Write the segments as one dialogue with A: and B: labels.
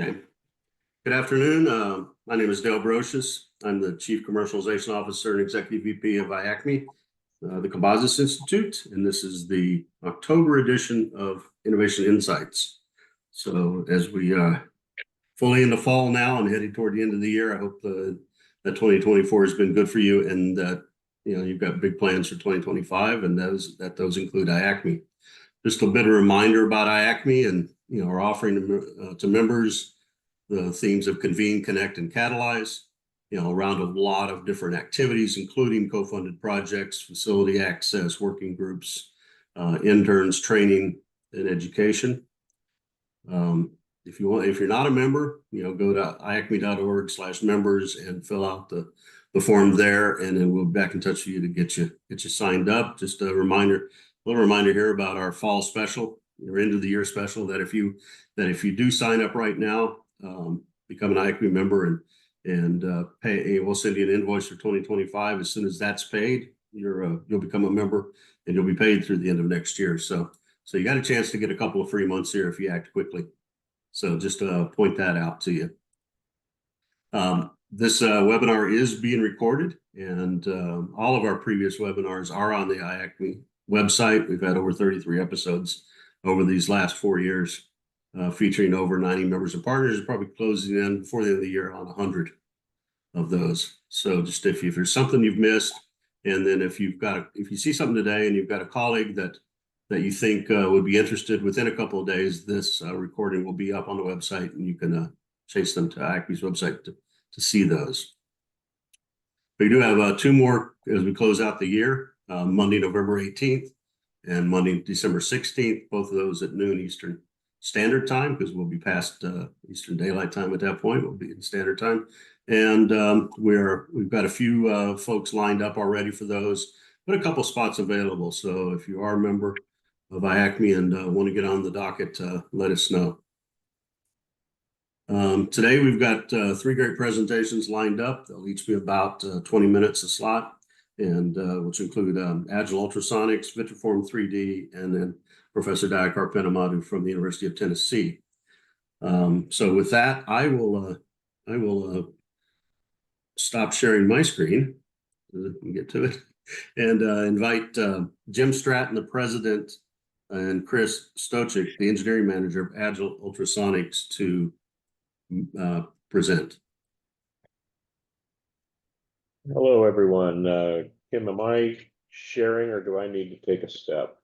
A: Okay. Good afternoon. My name is Dale Brosius. I'm the Chief Commercialization Officer and Executive VP of IACMI, the Composites Institute, and this is the October edition of Innovation Insights. So as we fully in the fall now and heading toward the end of the year, I hope that 2024 has been good for you, and that you've got big plans for 2025, and those include IACMI. Just a bit of reminder about IACMI, and our offering to members the themes of convene, connect, and catalyze, around a lot of different activities, including co-funded projects, facility access, working groups, interns, training, and education. If you're not a member, go to iacmi.org/members and fill out the form there, and then we'll be back in touch with you to get you signed up. Just a little reminder here about our fall special, or end of the year special, that if you do sign up right now, become an IACMI member and pay, we'll send you an invoice for 2025. As soon as that's paid, you'll become a member, and you'll be paid through the end of next year. So you got a chance to get a couple of free months here if you act quickly. So just point that out to you. This webinar is being recorded, and all of our previous webinars are on the IACMI website. We've had over 33 episodes over these last 4 years. Featuring over 90 members and partners, probably closing in before the end of the year on 100 of those. So just if there's something you've missed, and then if you see something today and you've got a colleague that you think would be interested, within a couple of days, this recording will be up on the website, and you can chase them to IACMI's website to see those. We do have 2 more as we close out the year, Monday, November 18th and Monday, December 16th, both of those at noon Eastern Standard Time, because we'll be past Eastern Daylight Time at that point. We'll be in Standard Time, and we've got a few folks lined up already for those, but a couple spots available. So if you are a member of IACMI and want to get on the docket, let us know. Today we've got 3 great presentations lined up. They'll each be about 20 minutes a slot, and which include Agile Ultrasonics, Vitroform 3D, and then Professor Dayakar Penamadu from the University of Tennessee. So with that, I will stop sharing my screen so we can get to it, and invite Jim Stratton, the president, and Chris Skocik, the engineering manager of Agile Ultrasonics, to present.
B: Hello, everyone. Kim, am I sharing, or do I need to take a step?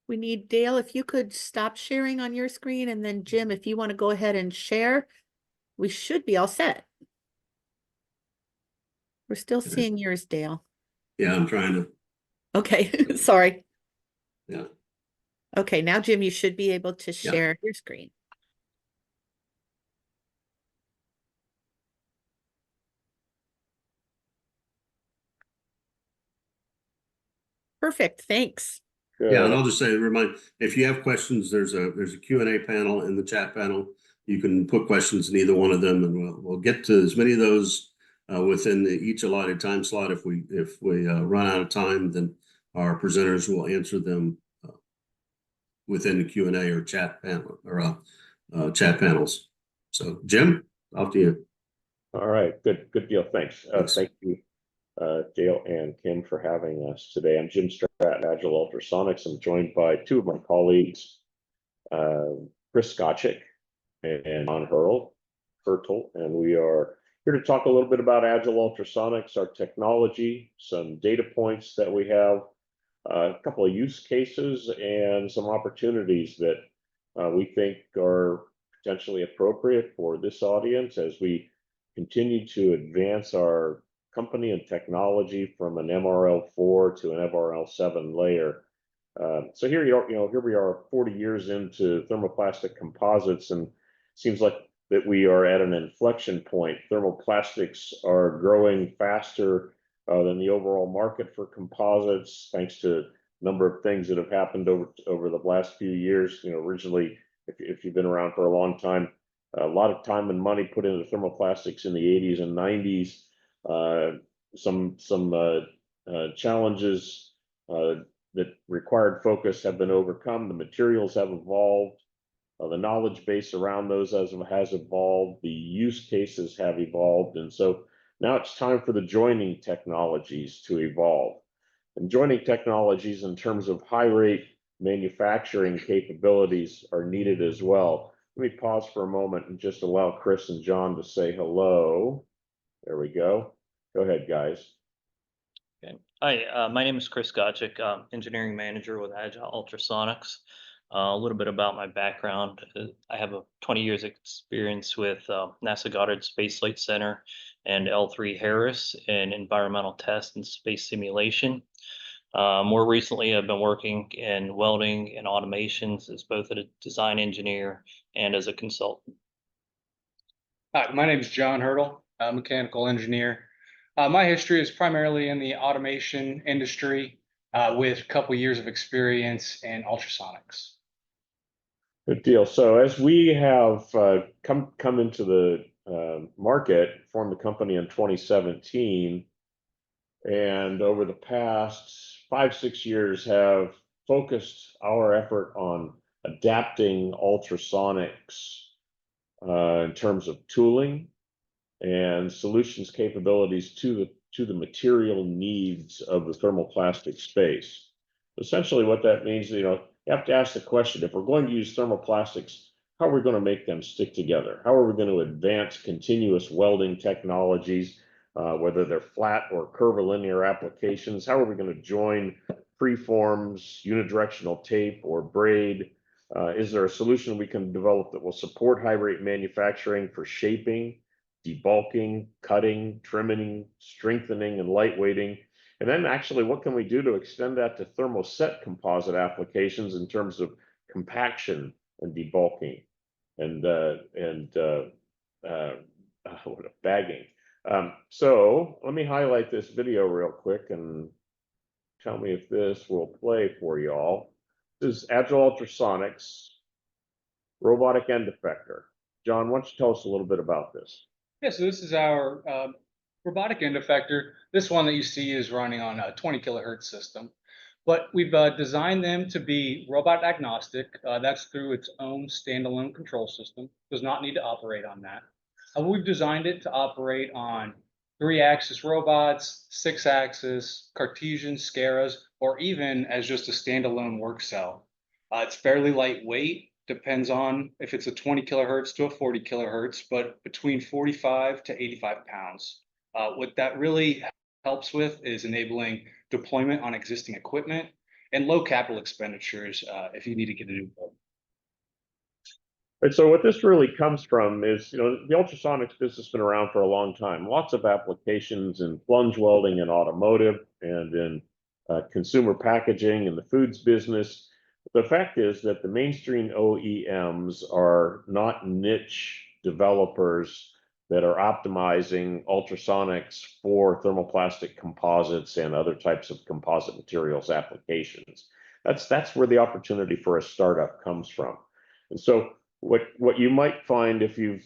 C: We need Dale, if you could stop sharing on your screen, and then Jim, if you want to go ahead and share, we should be all set. We're still seeing yours, Dale.
A: Yeah, I'm trying to.
C: Okay, sorry.
A: Yeah.
C: Okay, now Jim, you should be able to share your screen. Perfect, thanks.
B: Good.
A: Yeah, and I'll just say, if you have questions, there's a Q&A panel in the chat panel. You can put questions in either one of them, and we'll get to as many of those within each allotted time slot. If we run out of time, then our presenters will answer them within the Q&A or chat panel, or chat panels. So, Jim, off to you.
B: All right, good deal. Thanks. Thank you, Dale and Kim, for having us today. I'm Jim Stratton, Agile Ultrasonics. I'm joined by 2 of my colleagues, Chris Skocik and John Hurtle, and we are here to talk a little bit about Agile Ultrasonics, our technology, some data points that we have, a couple of use cases, and some opportunities that we think are potentially appropriate for this audience as we continue to advance our company and technology from an MRL4 to an FRL7 layer. So here we are 40 years into thermoplastic composites, and it seems like that we are at an inflection point. Thermoplastics are growing faster than the overall market for composites, thanks to a number of things that have happened over the last few years. Originally, if you've been around for a long time, a lot of time and money put into thermoplastics in the 80s and 90s. Some challenges that required focus have been overcome. The materials have evolved. The knowledge base around those has evolved. The use cases have evolved. And so now it's time for the joining technologies to evolve. And joining technologies in terms of high rate manufacturing capabilities are needed as well. Let me pause for a moment and just allow Chris and John to say hello. There we go. Go ahead, guys.
D: Okay. Hi, my name is Chris Skocik, engineering manager with Agile Ultrasonics. A little bit about my background. I have a 20 years experience with NASA Goddard Space Flight Center and L3 Harris in environmental test and space simulation. More recently, I've been working in welding and automations as both a design engineer and as a consultant.
E: Hi, my name is John Hurdle, a mechanical engineer. My history is primarily in the automation industry with a couple years of experience in ultrasonics.
B: Good deal. So as we have come into the market, formed the company in 2017, and over the past 5-6 years have focused our effort on adapting ultrasonics in terms of tooling and solutions capabilities to the material needs of the thermoplastic space. Essentially what that means, you have to ask the question, if we're going to use thermoplastics, how are we going to make them stick together? How are we going to advance continuous welding technologies, whether they're flat or curvilinear applications? How are we going to join preforms, unidirectional tape, or braid? Is there a solution we can develop that will support high rate manufacturing for shaping, debulking, cutting, trimming, strengthening, and lightweighting? And then actually, what can we do to extend that to thermoset composite applications in terms of compaction and debulking and bagging? So let me highlight this video real quick and tell me if this will play for you all. This is Agile Ultrasonics, robotic end effector. John, why don't you tell us a little bit about this?
E: Yeah, so this is our robotic end effector. This one that you see is running on a 20 kilohertz system, but we've designed them to be robot agnostic. That's through its own standalone control system. Does not need to operate on that. We've designed it to operate on 3-axis robots, 6-axis, Cartesian, Scaras, or even as just a standalone work cell. It's fairly lightweight. Depends on if it's a 20 kilohertz to a 40 kilohertz, but between 45 to 85 pounds. What that really helps with is enabling deployment on existing equipment and low capital expenditures if you need to get a new boat.
B: And so what this really comes from is, the ultrasonics business has been around for a long time. Lots of applications in plunge welding and automotive and in consumer packaging and the foods business. The fact is that the mainstream OEMs are not niche developers that are optimizing ultrasonics for thermoplastic composites and other types of composite materials applications. That's where the opportunity for a startup comes from. And so what you might find if you've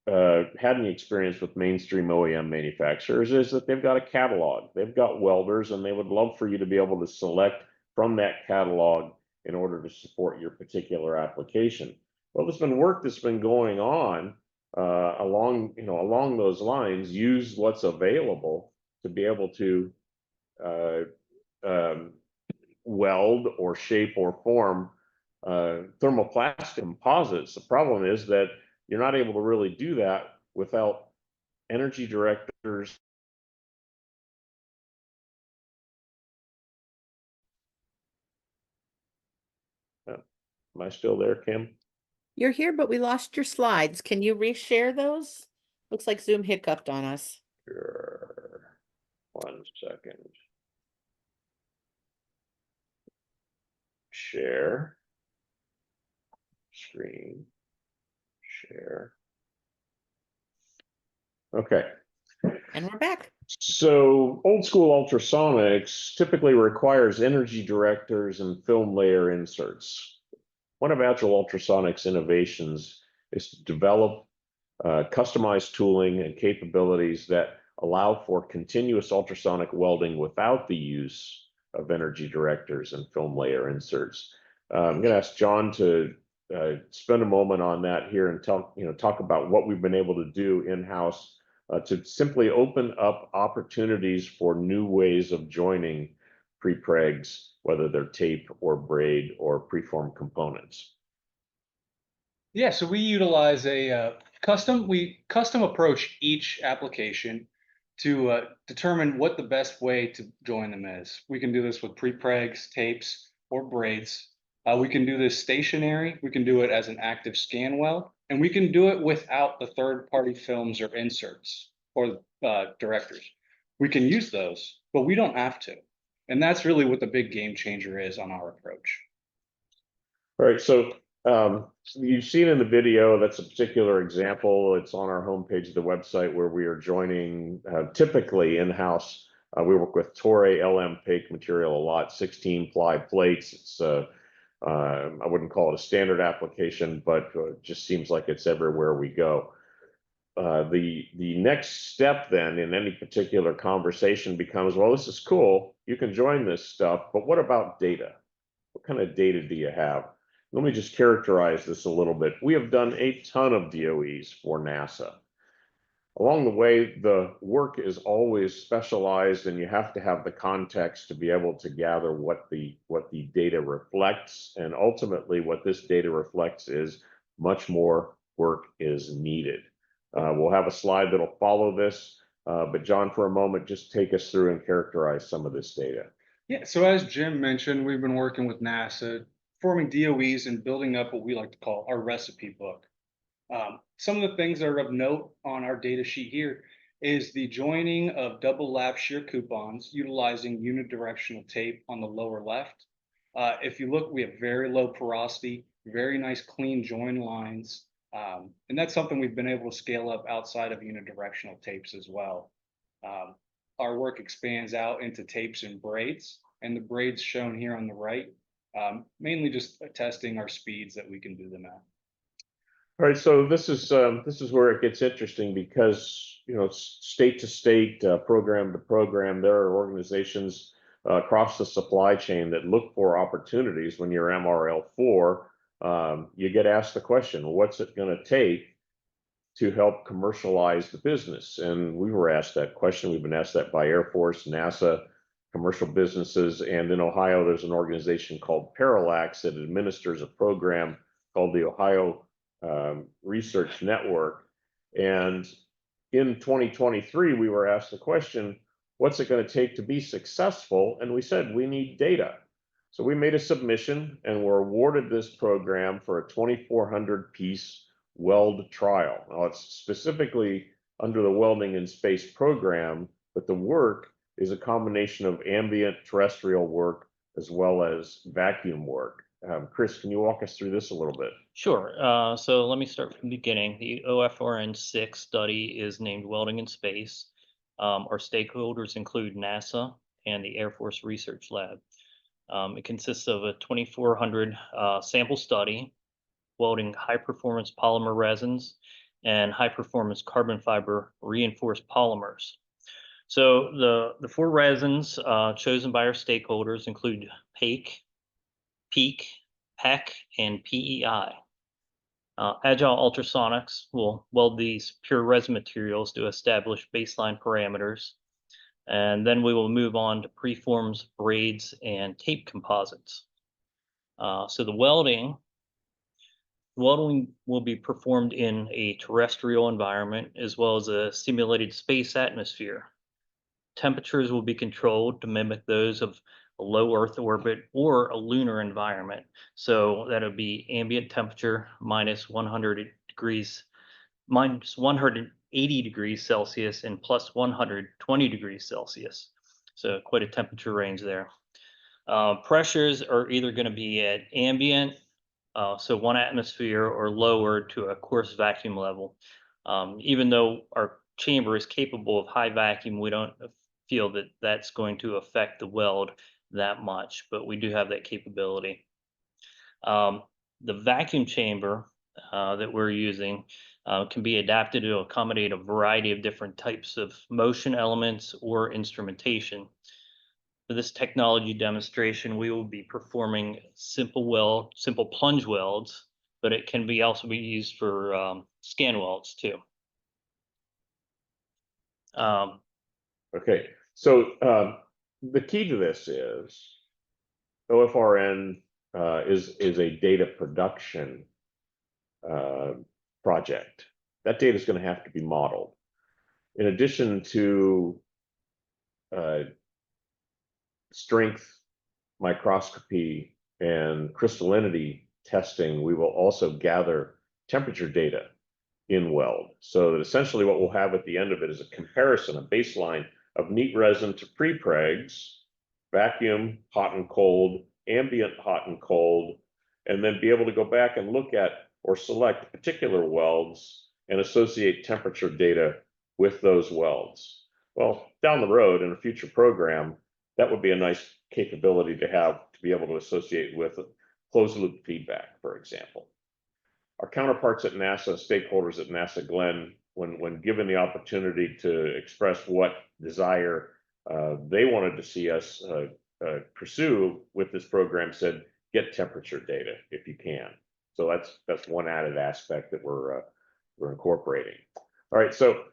B: had any experience with mainstream OEM manufacturers is that they've got a catalog. They've got welders, and they would love for you to be able to select from that catalog in order to support your particular application. Well, there's been work that's been going on along those lines. Use what's available to be able to weld or shape or form thermoplastic composites. The problem is that you're not able to really do that without energy directors. Am I still there, Kim?
C: You're here, but we lost your slides. Can you reshare those? Looks like Zoom hiccuped on us.
B: Sure. 1 second. Share. Screen. Share. Okay.
C: And we're back.
B: So old school ultrasonics typically requires energy directors and film layer inserts. One of Agile Ultrasonics' innovations is to develop customized tooling and capabilities that allow for continuous ultrasonic welding without the use of energy directors and film layer inserts. I'm going to ask John to spend a moment on that here and talk about what we've been able to do in-house to simply open up opportunities for new ways of joining prepregs, whether they're tape or braid or preformed components.
E: Yeah, so we utilize a custom approach each application to determine what the best way to join them is. We can do this with prepregs, tapes, or braids. We can do this stationary. We can do it as an active scan weld, and we can do it without the third-party films or inserts or directors. We can use those, but we don't have to. And that's really what the big game changer is on our approach.
B: All right, so you've seen in the video, that's a particular example. It's on our homepage of the website where we are joining typically in-house. We work with Torre LM PAIC material a lot, 16 ply plates. It's I wouldn't call it a standard application, but it just seems like it's everywhere we go. The next step then in any particular conversation becomes, well, this is cool. You can join this stuff, but what about data? What kind of data do you have? Let me just characterize this a little bit. We have done a ton of DOEs for NASA. Along the way, the work is always specialized, and you have to have the context to be able to gather what the data reflects. And ultimately, what this data reflects is much more work is needed. We'll have a slide that'll follow this, but John, for a moment, just take us through and characterize some of this data.
E: Yeah, so as Jim mentioned, we've been working with NASA, forming DOEs and building up what we like to call our recipe book. Some of the things that are of note on our data sheet here is the joining of double lap shear coupons utilizing unidirectional tape on the lower left. If you look, we have very low porosity, very nice clean join lines. And that's something we've been able to scale up outside of unidirectional tapes as well. Our work expands out into tapes and braids, and the braids shown here on the right, mainly just testing our speeds that we can do them at.
B: All right, so this is where it gets interesting because state to state, program to program, there are organizations across the supply chain that look for opportunities. When you're MRL4, you get asked the question, what's it going to take to help commercialize the business? And we were asked that question. We've been asked that by Air Force, NASA, commercial businesses, and in Ohio, there's an organization called Parallax that administers a program called the Ohio Research Network. And in 2023, we were asked the question, what's it going to take to be successful? And we said, we need data. So we made a submission and were awarded this program for a 2,400 piece weld trial. Now it's specifically under the Welding in Space program, but the work is a combination of ambient terrestrial work as well as vacuum work. Chris, can you walk us through this a little bit?
D: Sure. So let me start from the beginning. The OFRN 6 study is named Welding in Space. Our stakeholders include NASA and the Air Force Research Lab. It consists of a 2,400 sample study, welding high-performance polymer resins and high-performance carbon fiber reinforced polymers. So the four resins chosen by our stakeholders include PAIC, PEEK, PEC, and PEI. Agile Ultrasonics will weld these pure resin materials to establish baseline parameters, and then we will move on to preforms, braids, and tape composites. So the welding will be performed in a terrestrial environment as well as a simulated space atmosphere. Temperatures will be controlled to mimic those of a low Earth orbit or a lunar environment. So that'll be ambient temperature minus 180 degrees Celsius and plus 120 degrees Celsius. So quite a temperature range there. Pressures are either going to be at ambient, so 1 atmosphere, or lower to a coarse vacuum level. Even though our chamber is capable of high vacuum, we don't feel that that's going to affect the weld that much, but we do have that capability. The vacuum chamber that we're using can be adapted to accommodate a variety of different types of motion elements or instrumentation. For this technology demonstration, we will be performing simple plunge welds but it can be also be used for scan welds too.
B: Okay, so the key to this is OFRN is a data production project. That data is going to have to be modeled. In addition to strength microscopy and crystallinity testing, we will also gather temperature data in weld. So that essentially what we'll have at the end of it is a comparison, a baseline of neat resin to prepregs, vacuum, hot and cold, ambient, hot and cold, and then be able to go back and look at or select particular welds and associate temperature data with those welds. Well, down the road in a future program, that would be a nice capability to have to be able to associate with closed loop feedback, for example. Our counterparts at NASA, stakeholders at NASA Glenn, when given the opportunity to express what desire they wanted to see us pursue with this program, said, get temperature data if you can. So that's one added aspect that we're incorporating. All right, so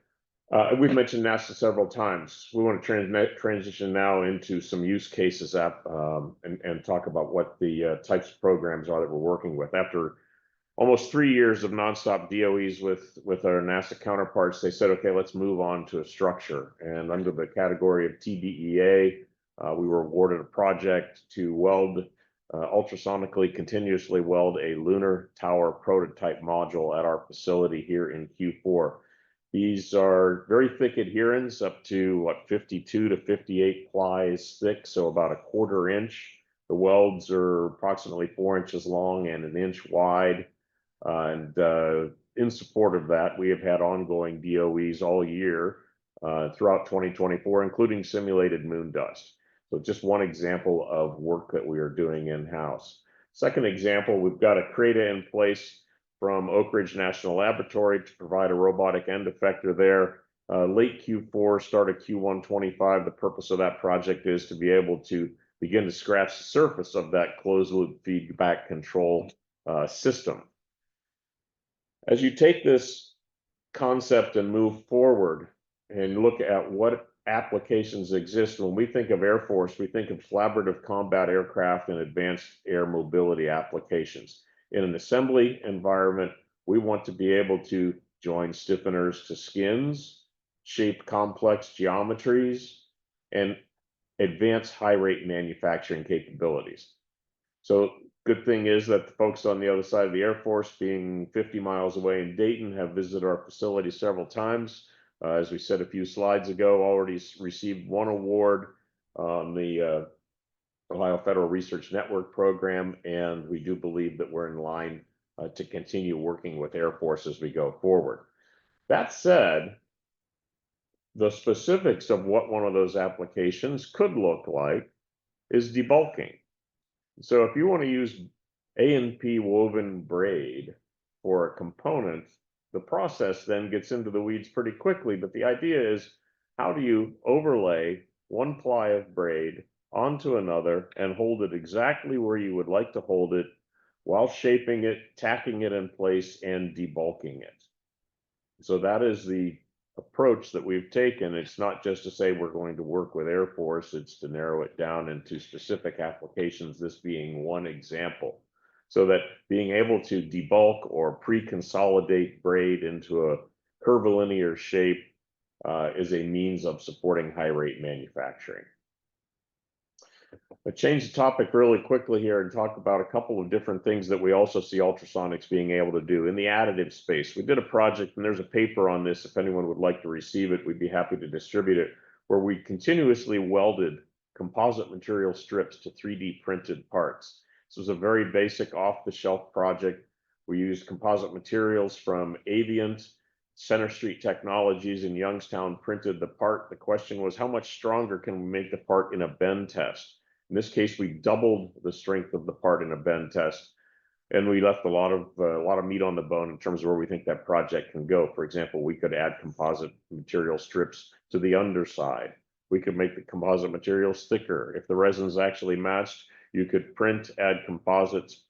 B: we've mentioned NASA several times. We want to transition now into some use cases and talk about what the types of programs are that we're working with. After almost 3 years of nonstop DOEs with our NASA counterparts, they said, okay, let's move on to a structure. And under the category of TDEA, we were awarded a project to weld, ultrasonically continuously weld a lunar tower prototype module at our facility here in Q4. These are very thick adherents, up to what, 52 to 58 plies thick, so about a 1/4 inch. The welds are approximately 4 inches long and 1 inch wide. And in support of that, we have had ongoing DOEs all year throughout 2024, including simulated moon dust. So just one example of work that we are doing in-house. Second example, we've got a CRADA in place from Oak Ridge National Laboratory to provide a robotic end effector there. Late Q4, start of Q1 25, the purpose of that project is to be able to begin to scratch the surface of that closed loop feedback control system. As you take this concept and move forward and look at what applications exist, when we think of Air Force, we think of collaborative combat aircraft and advanced air mobility applications. In an assembly environment, we want to be able to join stiffeners to skins, shape complex geometries, and advance high rate manufacturing capabilities. So good thing is that the folks on the other side of the Air Force, being 50 miles away in Dayton, have visited our facility several times. As we said a few slides ago, already received 1 award on the Ohio Federal Research Network program, and we do believe that we're in line to continue working with Air Force as we go forward. That said, the specifics of what one of those applications could look like is debulking. So if you want to use A&P woven braid for a component, the process then gets into the weeds pretty quickly. But the idea is, how do you overlay 1 ply of braid onto another and hold it exactly where you would like to hold it while shaping it, tacking it in place, and debulking it? So that is the approach that we've taken. It's not just to say we're going to work with Air Force, it's to narrow it down into specific applications, this being one example. So that being able to debulk or pre-consolidate braid into a curvilinear shape is a means of supporting high rate manufacturing. I'll change the topic really quickly here and talk about a couple of different things that we also see ultrasonics being able to do in the additive space. We did a project, and there's a paper on this. If anyone would like to receive it, we'd be happy to distribute it, where we continuously welded composite material strips to 3D printed parts. This was a very basic off-the-shelf project. We used composite materials from Avient, Center Street Technologies in Youngstown printed the part. The question was, how much stronger can we make the part in a bend test? In this case, we doubled the strength of the part in a bend test, and we left a lot of meat on the bone in terms of where we think that project can go. For example, we could add composite material strips to the underside. We could make the composite materials thicker. If the resins actually matched, you could print, add composites,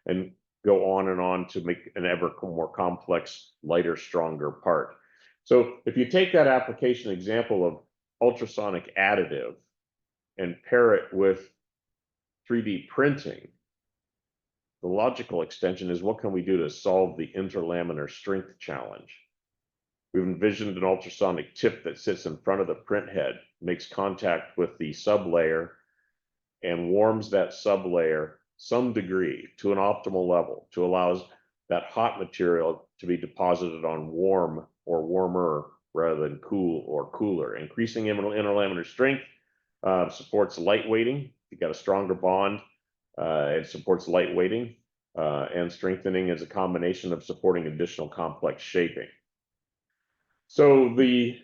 B: and go on and on to make an ever more complex, lighter, stronger part. So if you take that application example of ultrasonic additive and pair it with 3D printing, the logical extension is what can we do to solve the interlaminar strength challenge? We've envisioned an ultrasonic tip that sits in front of the print head, makes contact with the sublayer, and warms that sublayer some degree to an optimal level to allow that hot material to be deposited on warm or warmer rather than cool or cooler. Increasing interlaminar strength supports lightweighting. You got a stronger bond. It supports lightweighting, and strengthening is a combination of supporting additional complex shaping. So the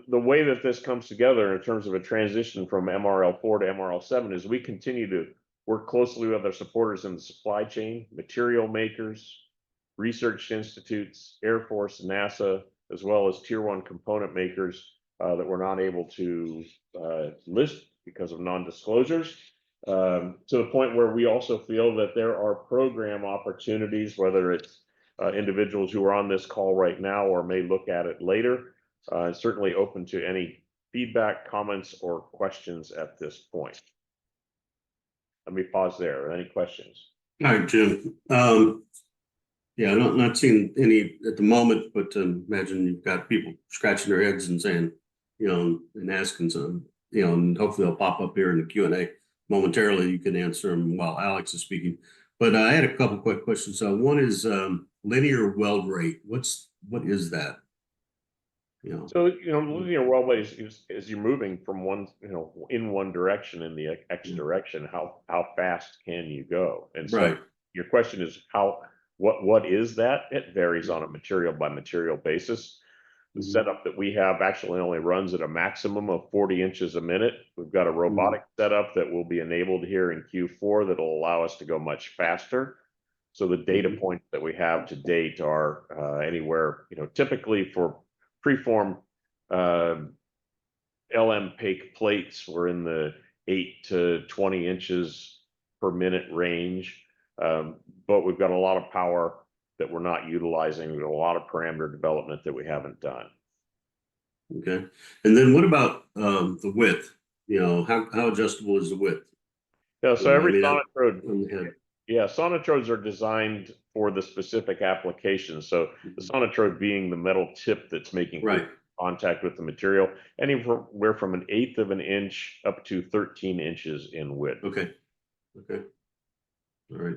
B: way that this comes together in terms of a transition from MRL4 to MRL7 is we continue to work closely with our supporters in the supply chain, material makers, research institutes, Air Force, NASA, as well as tier 1 component makers that we're not able to list because of non-disclosures, to the point where we also feel that there are program opportunities, whether it's individuals who are on this call right now or may look at it later, and certainly open to any feedback, comments, or questions at this point. Let me pause there. Any questions?
A: All right, Jim. Yeah, I'm not seeing any at the moment, but imagine you've got people scratching their heads and saying, and asking some, and hopefully they'll pop up here in the Q&A momentarily. You can answer them while Alex is speaking. But I had a couple quick questions. One is linear weld rate. What is that?
B: So, linear weld rate is you're moving from one, in one direction in the X direction, how fast can you go? And so
A: right.
B: Your question is what is that? It varies on a material by material basis. The setup that we have actually only runs at a maximum of 40 inches a minute. We've got a robotic setup that will be enabled here in Q4 that will allow us to go much faster. So the data points that we have to date are anywhere, typically for preform LM-PAKE plates, we're in the 8 to 20 inches per minute range. But we've got a lot of power that we're not utilizing. We've got a lot of parameter development that we haven't done.
A: Okay. And then what about the width? How adjustable is the width?
B: Yeah, so every sonotrode, sonotrodes are designed for the specific application. So the sonotrode being the metal tip that's making contact with the material, anywhere from 1/8 of an inch up to 13 inches in width.
A: Okay. All right.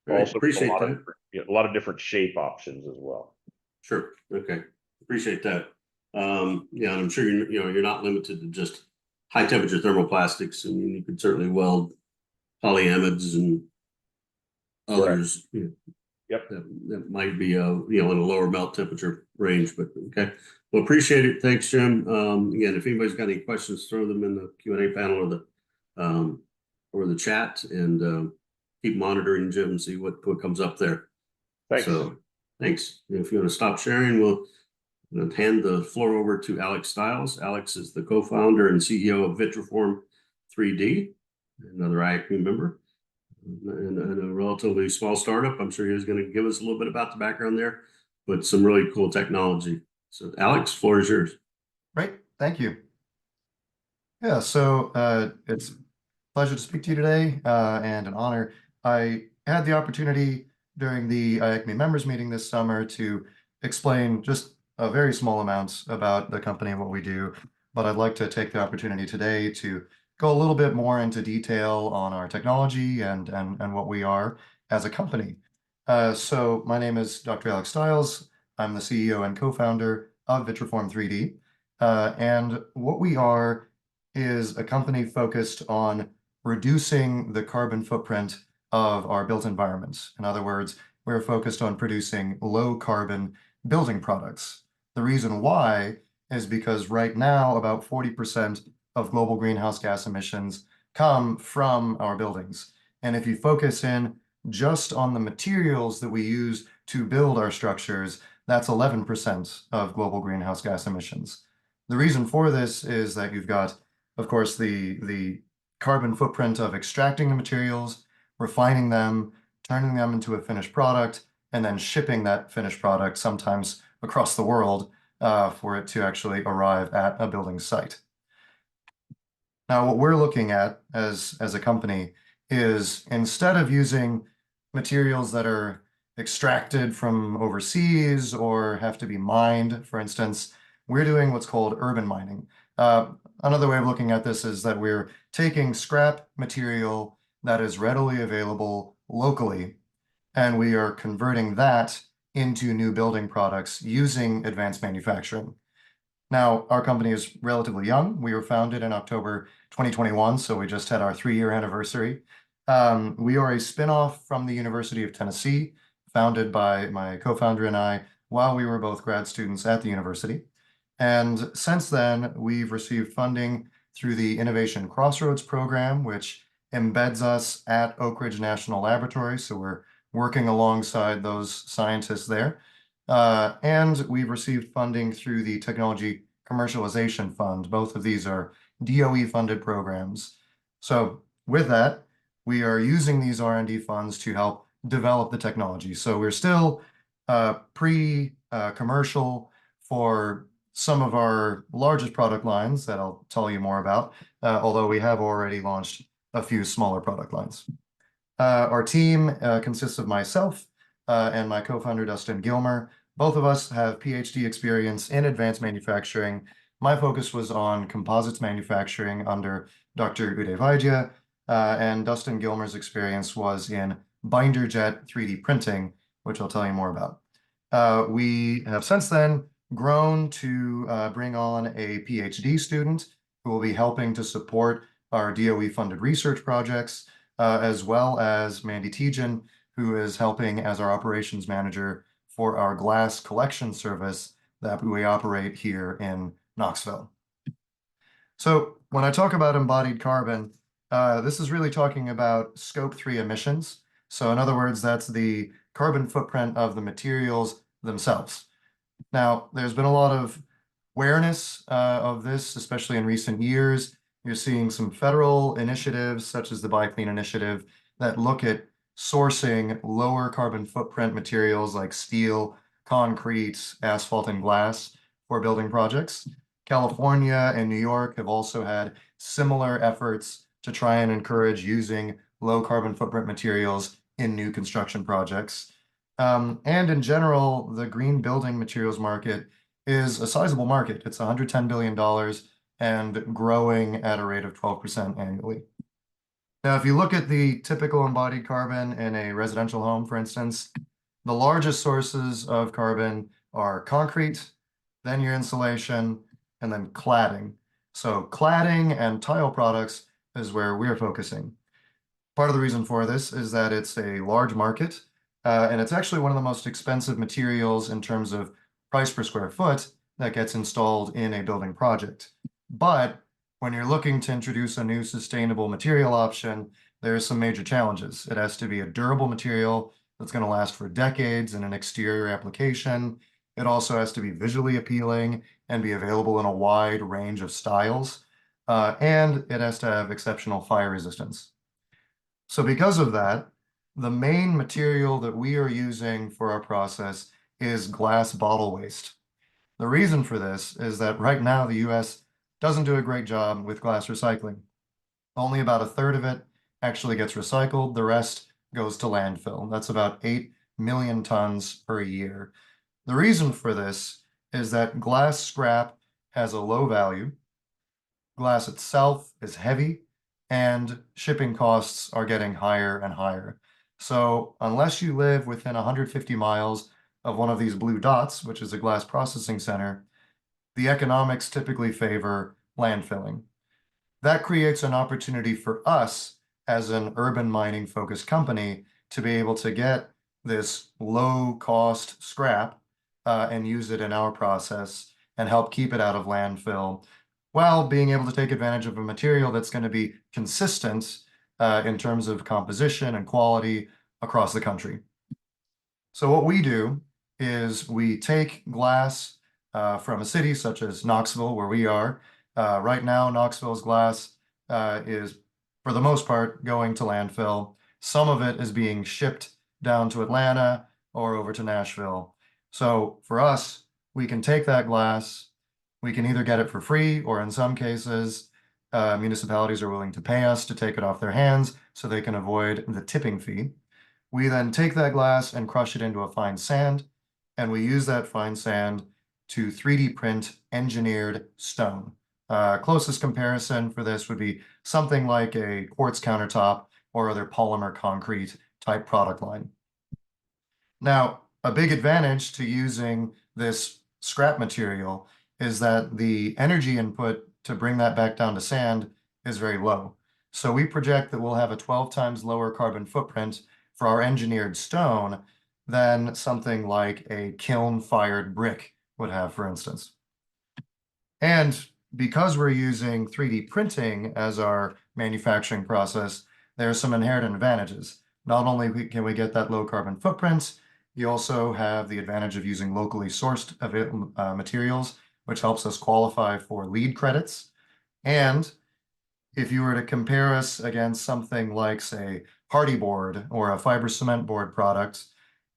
B: Also,
A: appreciate that.
B: A lot of different shape options as well.
A: Sure. Okay. Appreciate that. And I'm sure you're not limited to just high temperature thermoplastics. I mean, you could certainly weld polyamides and others. That might be in a lower melt temperature range, but okay. Well, appreciate it. Thanks, Jim. Again, if anybody's got any questions, throw them in the Q&A panel or the chat, and keep monitoring Jim and see what comes up there.
B: Thanks.
A: So thanks. If you want to stop sharing, we'll hand the floor over to Alex Stiles. Alex is the co-founder and CEO of Vitroform 3D, another IACMI member, and a relatively small startup. I'm sure he was going to give us a little bit about the background there, but some really cool technology. So Alex, floor is yours.
F: Great. Thank you. Yeah, so it's a pleasure to speak to you today, and an honor. I had the opportunity during the IACMI members meeting this summer to explain just a very small amount about the company and what we do, but I'd like to take the opportunity today to go a little bit more into detail on our technology and what we are as a company. So my name is Dr. Alex Stiles. I'm the CEO and co-founder of Vitroform 3D. And what we are is a company focused on reducing the carbon footprint of our built environments. In other words, we're focused on producing low carbon building products. The reason why is because right now about 40% of global greenhouse gas emissions come from our buildings. And if you focus in just on the materials that we use to build our structures, that's 11% of global greenhouse gas emissions. The reason for this is that you've got, of course, the carbon footprint of extracting the materials, refining them, turning them into a finished product, and then shipping that finished product sometimes across the world for it to actually arrive at a building site. Now, what we're looking at as a company is, instead of using materials that are extracted from overseas or have to be mined, for instance, we're doing what's called urban mining. Another way of looking at this is that we're taking scrap material that is readily available locally, and we are converting that into new building products using advanced manufacturing. Now, our company is relatively young. We were founded in October 2021, so we just had our 3-year anniversary. We are a spin-off from the University of Tennessee, founded by my co-founder and I while we were both grad students at the university. And since then, we've received funding through the Innovation Crossroads program, which embeds us at Oak Ridge National Laboratory. So we're working alongside those scientists there. And we've received funding through the Technology Commercialization Fund. Both of these are DOE-funded programs. So with that, we are using these R&D funds to help develop the technology. So we're still pre-commercial for some of our largest product lines that I'll tell you more about, although we have already launched a few smaller product lines. Our team consists of myself and my co-founder, Dustin Gilmer. Both of us have PhD experience in advanced manufacturing. My focus was on composites manufacturing under Dr. Uday Vaidya, and Dustin Gilmer's experience was in binder jet 3D printing, which I'll tell you more about. We have since then grown to bring on a PhD student who will be helping to support our DOE-funded research projects, as well as Mandy Tejan, who is helping as our operations manager for our glass collection service that we operate here in Knoxville. So when I talk about embodied carbon, this is really talking about Scope 3 emissions. So in other words, that's the carbon footprint of the materials themselves. Now, there's been a lot of awareness of this, especially in recent years. You're seeing some federal initiatives, such as the Buy Clean initiative, that look at sourcing lower carbon footprint materials like steel, concrete, asphalt, and glass for building projects. California and New York have also had similar efforts to try and encourage using low carbon footprint materials in new construction projects. And in general, the green building materials market is a sizable market. It's $110 billion and growing at a rate of 12% annually. Now, if you look at the typical embodied carbon in a residential home, for instance, the largest sources of carbon are concrete, then your insulation, and then cladding. So cladding and tile products is where we're focusing. Part of the reason for this is that it's a large market, and it's actually one of the most expensive materials in terms of price per square foot that gets installed in a building project. But when you're looking to introduce a new sustainable material option, there are some major challenges. It has to be a durable material that's going to last for decades in an exterior application. It also has to be visually appealing and be available in a wide range of styles. And it has to have exceptional fire resistance. So because of that, the main material that we are using for our process is glass bottle waste. The reason for this is that right now the US doesn't do a great job with glass recycling. Only about 1/3 of it actually gets recycled. The rest goes to landfill. That's about 8 million tons per year. The reason for this is that glass scrap has a low value, glass itself is heavy, and shipping costs are getting higher and higher. So unless you live within 150 miles of one of these blue dots, which is a glass processing center, the economics typically favor landfilling. That creates an opportunity for us as an urban mining focused company to be able to get this low cost scrap and use it in our process and help keep it out of landfill, while being able to take advantage of a material that's going to be consistent in terms of composition and quality across the country. So what we do is we take glass from a city such as Knoxville, where we are. Right now, Knoxville's glass is, for the most part, going to landfill. some of it is being shipped down to Atlanta or over to Nashville. So for us, we can take that glass, we can either get it for free, or in some cases, municipalities are willing to pay us to take it off their hands so they can avoid the tipping fee. We then take that glass and crush it into a fine sand, and we use that fine sand to 3D print engineered stone. Closest comparison for this would be something like a quartz countertop or other polymer concrete type product line. Now, a big advantage to using this scrap material is that the energy input to bring that back down to sand is very low. So we project that we'll have a 12 times lower carbon footprint for our engineered stone than something like a kiln-fired brick would have, for instance. And because we're using 3D printing as our manufacturing process, there are some inherent advantages. Not only can we get that low carbon footprint, you also have the advantage of using locally sourced materials, which helps us qualify for LEED credits. And if you were to compare us against something like, say, hardy board or a fiber cement board product,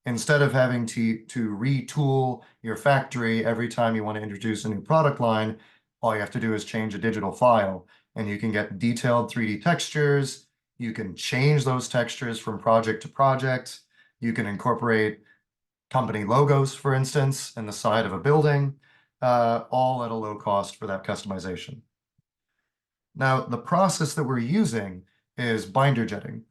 F: instead of having to retool your factory every time you want to introduce a new product line, all you have to do is change a digital file, and you can get detailed 3D textures. You can change those textures from project to project. You can incorporate company logos, for instance, in the side of a building, all at a low cost for that customization. Now, the process that we're using is binder jetting.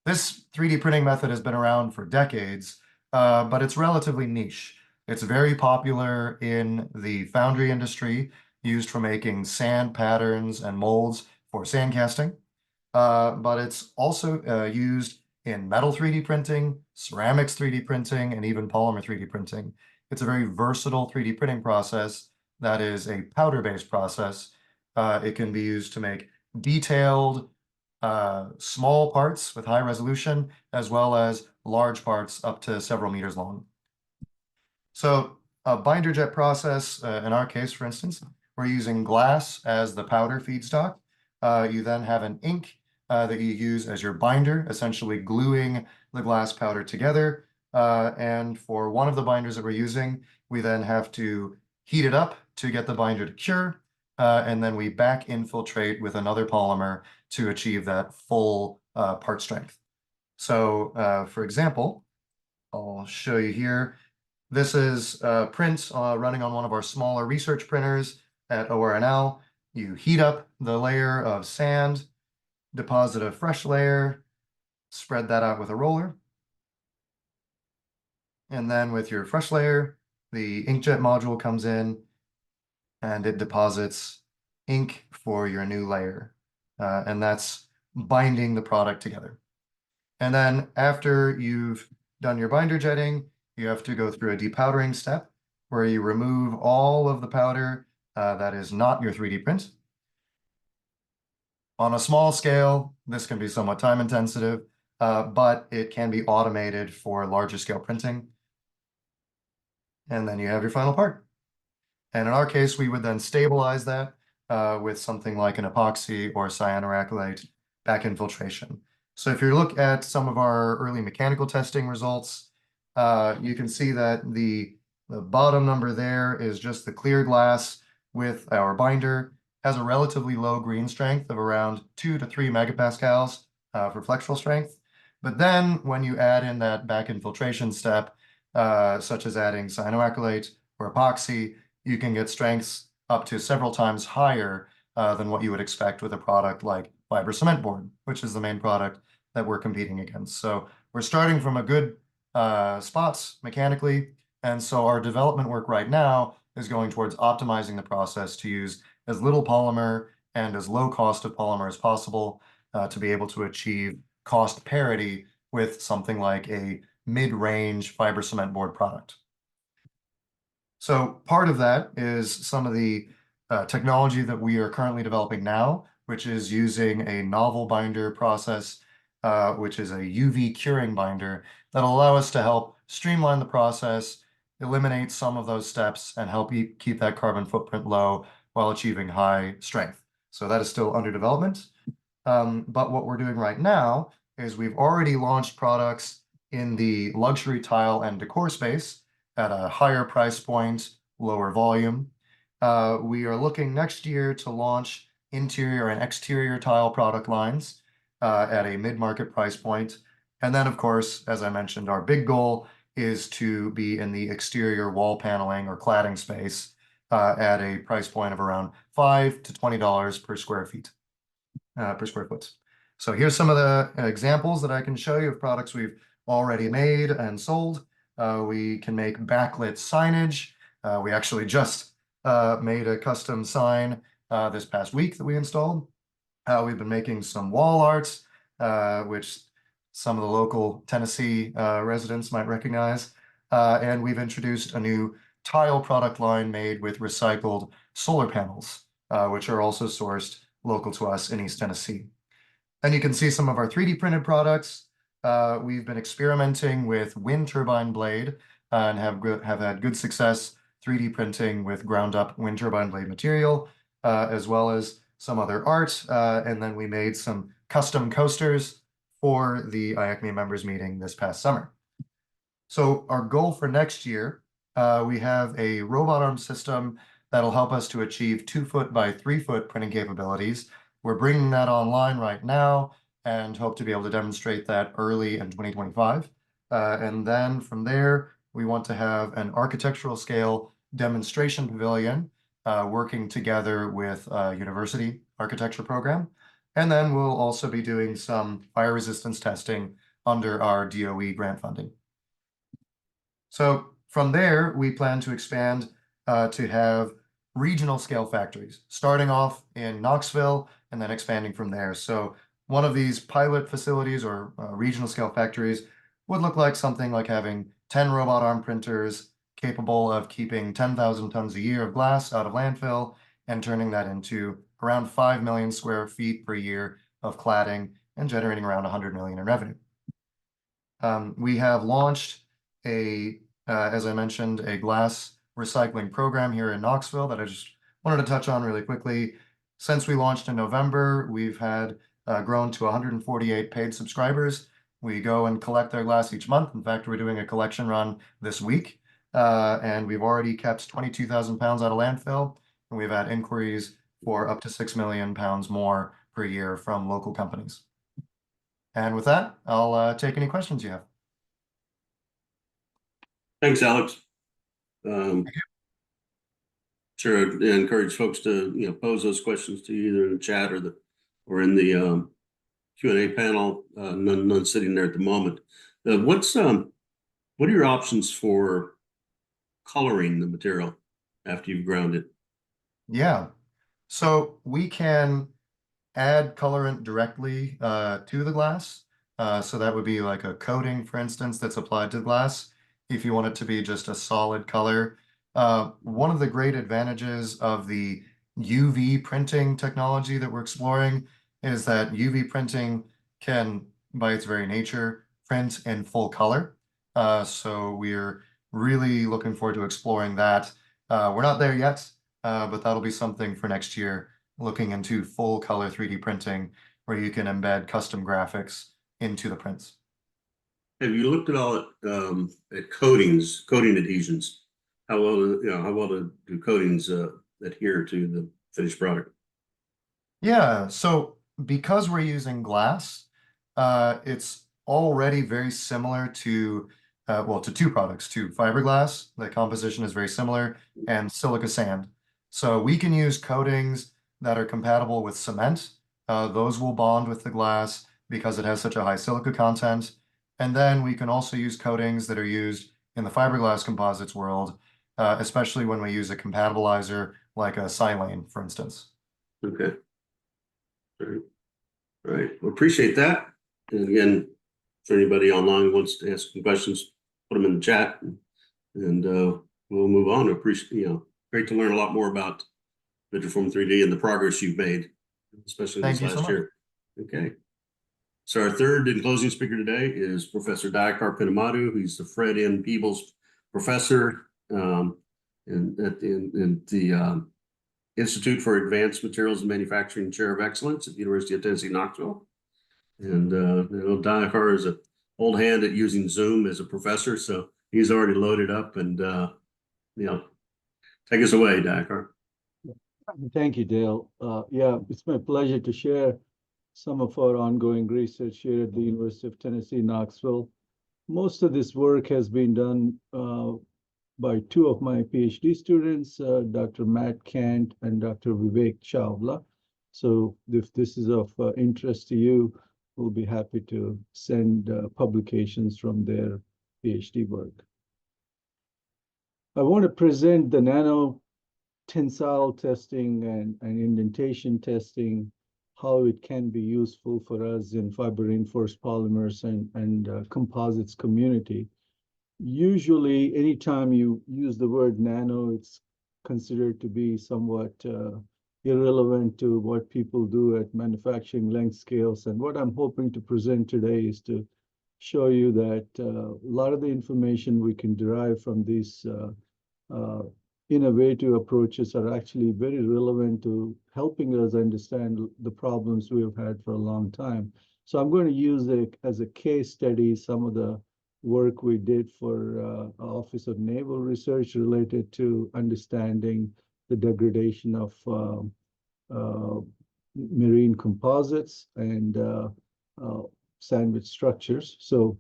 F: This 3D printing method has been around for decades, but it's relatively niche. It's very popular in the foundry industry, used for making sand patterns and molds for sand casting. But it's also used in metal 3D printing, ceramics 3D printing, and even polymer 3D printing. It's a very versatile 3D printing process that is a powder-based process. It can be used to make detailed, small parts with high resolution, as well as large parts up to several meters long. So a binder jet process, in our case, for instance, we're using glass as the powder feedstock. You then have an ink that you use as your binder, essentially gluing the glass powder together. And for one of the binders that we're using, we then have to heat it up to get the binder to cure. And then we back infiltrate with another polymer to achieve that full part strength. So for example, I'll show you here. This is print running on one of our smaller research printers at ORNL. You heat up the layer of sand, deposit a fresh layer, spread that out with a roller. And then with your fresh layer, the inkjet module comes in and it deposits ink for your new layer. And that's binding the product together. And then after you've done your binder jetting, you have to go through a depowdering step where you remove all of the powder that is not your 3D print. On a small scale, this can be somewhat time intensive, but it can be automated for larger scale printing. And then you have your final part. And in our case, we would then stabilize that with something like an epoxy or cyanoacrylate back infiltration. So if you look at some of our early mechanical testing results, you can see that the bottom number there is just the clear glass with our binder. Has a relatively low green strength of around 2 to 3 megapascals for flexural strength. But then when you add in that back infiltration step, such as adding cyanoacrylate or epoxy, you can get strengths up to several times higher than what you would expect with a product like fiber cement board, which is the main product that we're competing against. So we're starting from a good spots mechanically. And so our development work right now is going towards optimizing the process to use as little polymer and as low cost of polymer as possible to be able to achieve cost parity with something like a mid-range fiber cement board product. So part of that is some of the technology that we are currently developing now, which is using a novel binder process, which is a UV curing binder that'll allow us to help streamline the process, eliminate some of those steps, and help keep that carbon footprint low while achieving high strength. So that is still under development. But what we're doing right now is we've already launched products in the luxury tile and decor space at a higher price point, lower volume. We are looking next year to launch interior and exterior tile product lines at a mid-market price point. And then, of course, as I mentioned, our big goal is to be in the exterior wall paneling or cladding space at a price point of around $5 to $20 per square foot. So here's some of the examples that I can show you of products we've already made and sold. We can make backlit signage. We actually just made a custom sign this past week that we installed. We've been making some wall arts, which some of the local Tennessee residents might recognize. And we've introduced a new tile product line made with recycled solar panels, which are also sourced local to us in East Tennessee. And you can see some of our 3D printed products. We've been experimenting with wind turbine blade and have had good success 3D printing with ground up wind turbine blade material, as well as some other art. And then we made some custom coasters for the IACMI members meeting this past summer. So our goal for next year, we have a robot arm system that'll help us to achieve 2-foot by 3-foot printing capabilities. We're bringing that online right now and hope to be able to demonstrate that early in 2025. And then from there, we want to have an architectural scale demonstration pavilion working together with a university architecture program. And then we'll also be doing some fire resistance testing under our DOE grant funding. So from there, we plan to expand to have regional scale factories, starting off in Knoxville and then expanding from there. So one of these pilot facilities or regional scale factories would look like something like having 10 robot arm printers capable of keeping 10,000 tons a year of glass out of landfill and turning that into around 5 million square feet per year of cladding and generating around 100 million in revenue. We have launched as I mentioned, a glass recycling program here in Knoxville that I just wanted to touch on really quickly. Since we launched in November, we've had grown to 148 paid subscribers. We go and collect their glass each month. In fact, we're doing a collection run this week, and we've already kept 22,000 pounds out of landfill, and we've had inquiries for up to 6 million pounds more per year from local companies. And with that, I'll take any questions you have.
A: Thanks, Alex. Sure, I encourage folks to pose those questions to you either in the chat or in the Q&A panel. None sitting there at the moment. What are your options for coloring the material after you've ground it?
F: Yeah, so we can add colorant directly to the glass. So that would be like a coating, for instance, that's applied to the glass if you want it to be just a solid color. One of the great advantages of the UV printing technology that we're exploring is that UV printing can, by its very nature, print in full color. So we're really looking forward to exploring that. We're not there yet, but that'll be something for next year, looking into full color 3D printing where you can embed custom graphics into the prints.
A: Have you looked at all at coatings, coating adhesions? How well do coatings adhere to the finished product?
F: Yeah, so because we're using glass, it's already very similar to two products, to fiberglass. The composition is very similar, and silica sand. So we can use coatings that are compatible with cement. Those will bond with the glass because it has such a high silica content. And then we can also use coatings that are used in the fiberglass composites world, especially when we use a compatibilizer like a silane, for instance.
A: Okay. All right. Well, appreciate that. And again, for anybody online who wants to ask some questions, put them in the chat, and we'll move on. Appreciate, great to learn a lot more about Vitroform 3D and the progress you've made, especially this last year. Okay. So our third and closing speaker today is Professor Dayakar Pinamadu. He's the Fred M. Peebles Professor in the Institute for Advanced Materials and Manufacturing Chair of Excellence at the University of Tennessee, Knoxville. And Dakar is an old hand at using Zoom as a professor, so he's already loaded up and take us away, Dakar.
G: Thank you, Dale. Yeah, it's my pleasure to share some of our ongoing research here at the University of Tennessee, Knoxville. Most of this work has been done by two of my PhD students, Dr. Matt Kant and Dr. Vivek Chawla. So if this is of interest to you, we'll be happy to send publications from their PhD work. I want to present the nano tensile testing and indentation testing, how it can be useful for us in fiber reinforced polymers and composites community. Usually, anytime you use the word nano, it's considered to be somewhat irrelevant to what people do at manufacturing length scales. And what I'm hoping to present today is to show you that a lot of the information we can derive from these innovative approaches are actually very relevant to helping us understand the problems we have had for a long time. So I'm going to use it as a case study, some of the work we did for Office of Naval Research related to understanding the degradation of marine composites and sandwich structures. So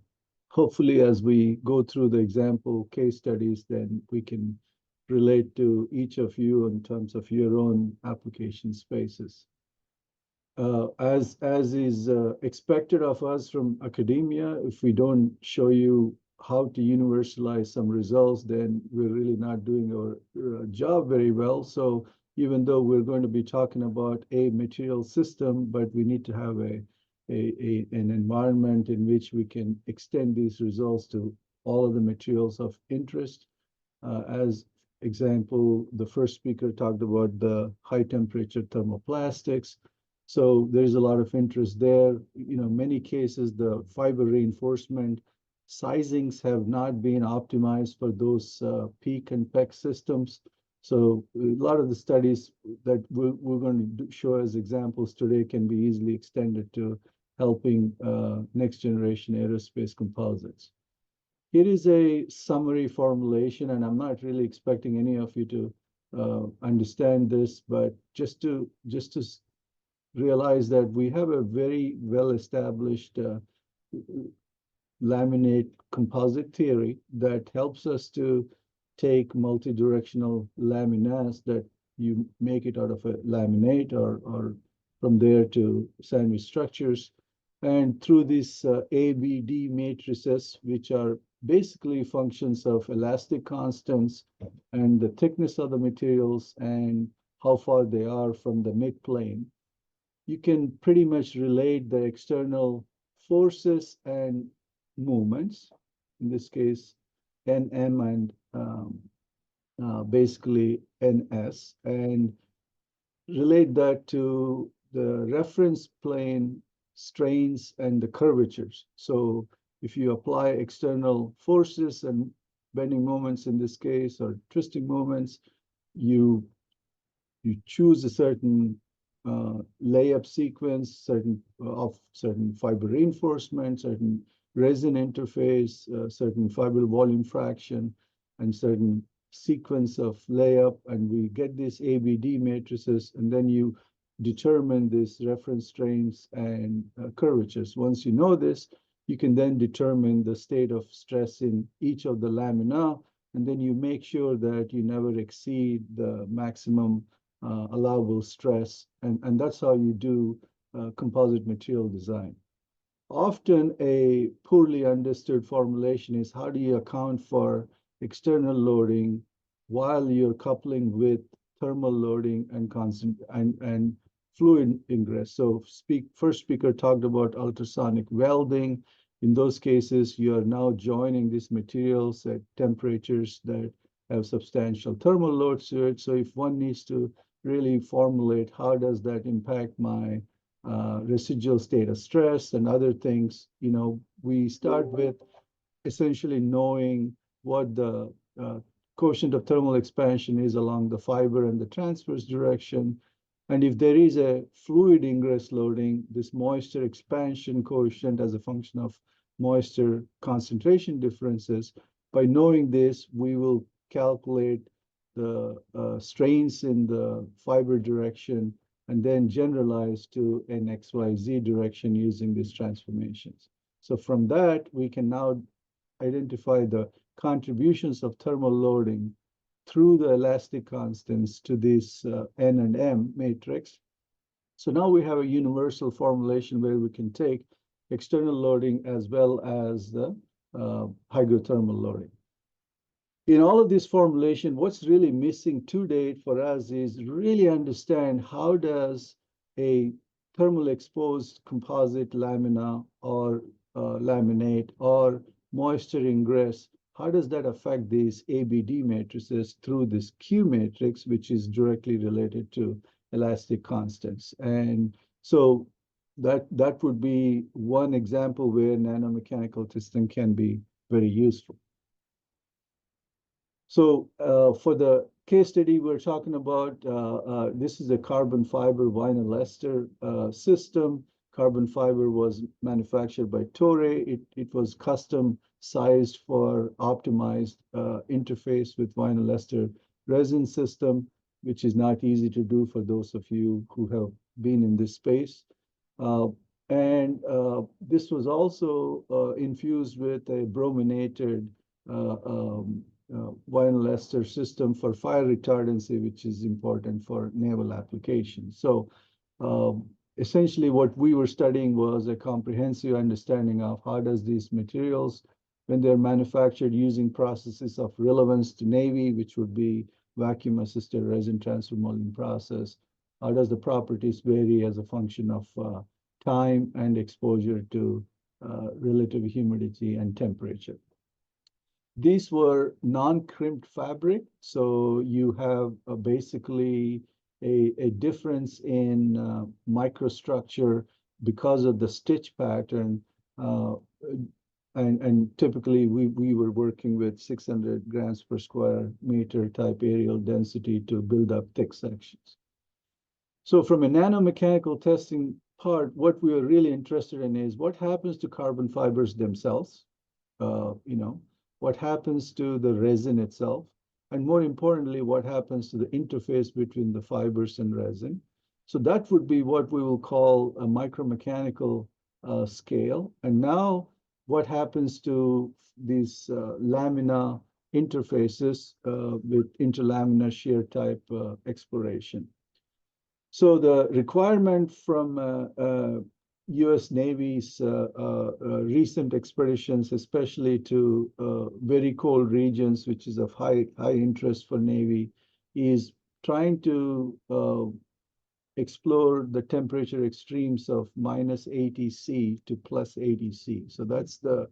G: hopefully as we go through the example case studies, then we can relate to each of you in terms of your own application spaces. As is expected of us from academia, if we don't show you how to universalize some results, then we're really not doing our job very well. So even though we're going to be talking about a material system, but we need to have an environment in which we can extend these results to all of the materials of interest. As example, the first speaker talked about the high temperature thermoplastics. So there's a lot of interest there. Many cases, the fiber reinforcement sizings have not been optimized for those peak and PEC systems. So a lot of the studies that we're going to show as examples today can be easily extended to helping next generation aerospace composites. It is a summary formulation, and I'm not really expecting any of you to understand this, but just to realize that we have a very well-established laminate composite theory that helps us to take multi-directional laminates that you make it out of a laminate or from there to sandwich structures. And through these ABD matrices, which are basically functions of elastic constants and the thickness of the materials and how far they are from the mid plane, you can pretty much relate the external forces and movements, in this case, NM and basically NS, and relate that to the reference plane strains and the curvatures. So if you apply external forces and bending moments in this case, or twisting moments, you choose a certain layup sequence, certain fiber reinforcement, certain resin interface, certain fiber volume fraction, and certain sequence of layup, and we get these ABD matrices, and then you determine these reference strains and curvatures. Once you know this, you can then determine the state of stress in each of the lamina, and then you make sure that you never exceed the maximum allowable stress, and that's how you do composite material design. Often a poorly understood formulation is how do you account for external loading while you're coupling with thermal loading and constant and fluid ingress. So first speaker talked about ultrasonic welding. In those cases, you are now joining these materials at temperatures that have substantial thermal loads to it. So if one needs to really formulate how does that impact my residual state of stress and other things, we start with essentially knowing what the quotient of thermal expansion is along the fiber and the transverse direction. And if there is a fluid ingress loading, this moisture expansion coefficient as a function of moisture concentration differences, by knowing this, we will calculate the strains in the fiber direction and then generalize to an XYZ direction using these transformations. So from that, we can now identify the contributions of thermal loading through the elastic constants to this N and M matrix. So now we have a universal formulation where we can take external loading as well as the hydrothermal loading. In all of this formulation, what's really missing to date for us is really understand how does a thermal exposed composite lamina or laminate or moisture ingress, how does that affect these ABD matrices through this Q matrix, which is directly related to elastic constants. And so that would be one example where nanomechanical testing can be very useful. So for the case study we're talking about, this is a carbon fiber vinyl ester system. Carbon fiber was manufactured by Toray. It was custom sized for optimized interface with vinyl ester resin system, which is not easy to do for those of you who have been in this space. And this was also infused with a brominated vinyl ester system for fire retardancy, which is important for naval applications. So essentially what we were studying was a comprehensive understanding of how does these materials, when they're manufactured using processes of relevance to Navy, which would be vacuum assisted resin transfer molding process, how does the properties vary as a function of time and exposure to relative humidity and temperature. These were non-crimped fabric, so you have basically a difference in microstructure because of the stitch pattern. And typically we were working with 600 grams per square meter type aerial density to build up thick sections. So from a nanomechanical testing part, what we are really interested in is what happens to carbon fibers themselves, what happens to the resin itself, and more importantly, what happens to the interface between the fibers and resin. So that would be what we will call a micromechanical scale. And now what happens to these lamina interfaces with interlaminar shear type exploration. So the requirement from US Navy's recent expeditions, especially to very cold regions, which is of high interest for Navy, is trying to explore the temperature extremes of -80 C to +80 C. So that's the